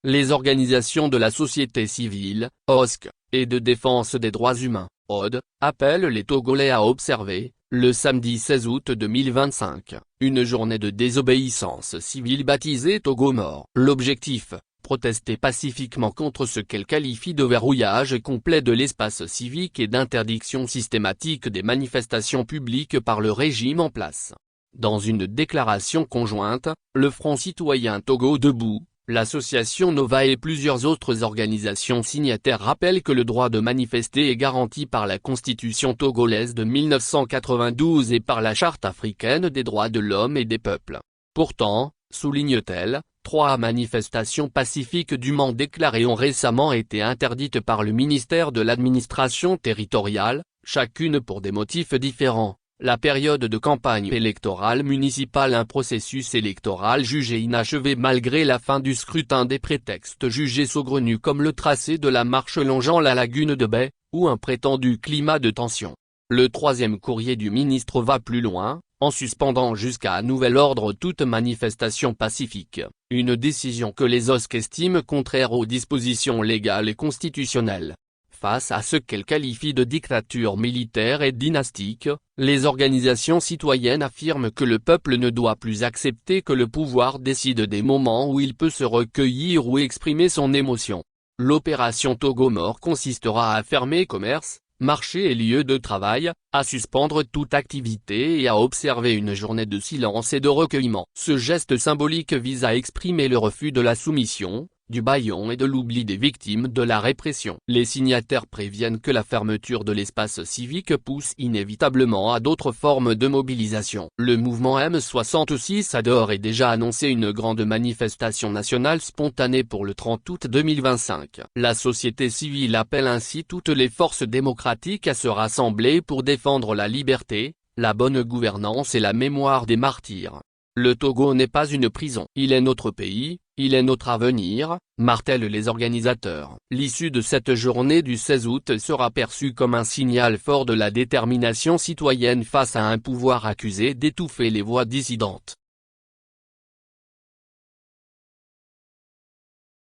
Les organisations de la société civile, OSC, et de défense des droits humains, ODE, appellent les Togolais à observer, le samedi 16 août 2025, une journée de désobéissance civile baptisée Togo mort. L'objectif, protester pacifiquement contre ce qu'elle qualifie de verrouillage complet de l'espace civique et d'interdiction systématique des manifestations publiques par le régime en place. Dans une déclaration conjointe, le Front citoyen Togo debout, l'association Nova et plusieurs autres organisations signataires rappellent que le droit de manifester est garanti par la Constitution togolaise de 1992 et par la Charte africaine des droits de l'homme et des peuples. Pourtant, souligne-t-elle, 3 manifestations pacifiques dûment déclarées ont récemment été interdites par le ministère de l'administration territoriale, chacune pour des motifs différents. La période de campagne électorale municipale, un processus électoral jugé inachevé malgré la fin du scrutin, des prétextes jugés saugrenus comme le tracé de la marche longeant la lagune de Baie, ou un prétendu climat de tension. Le 3e courrier du ministre va plus loin, en suspendant jusqu'à nouvel ordre toute manifestation pacifique, une décision que les OSC estiment contraire aux dispositions légales et constitutionnelles. Face à ce qu'elle qualifie de dictature militaire et dynastique, les organisations citoyennes affirment que le peuple ne doit plus accepter que le pouvoir décide des moments où il peut se recueillir ou exprimer son émotion. L'opération Togo mort consistera à fermer commerces, marchés et lieux de travail, à suspendre toute activité et à observer une journée de silence et de recueillement. Ce geste symbolique vise à exprimer le refus de la soumission, du bâillon et de l'oubli des victimes de la répression. Les signataires préviennent que la fermeture de l'espace civique pousse inévitablement à d'autres formes de mobilisation. Le mouvement M66 a d'ores et déjà annoncé une grande manifestation nationale spontanée pour le 30 août 2025. La société civile appelle ainsi toutes les forces démocratiques à se rassembler pour défendre la liberté, la bonne gouvernance et la mémoire des martyrs. Le Togo n'est pas une prison. Il est notre pays, il est notre avenir, martèlent les organisateurs. L'issue de cette journée du 16 août sera perçue comme un signal fort de la détermination citoyenne face à un pouvoir accusé d'étouffer les voix dissidentes.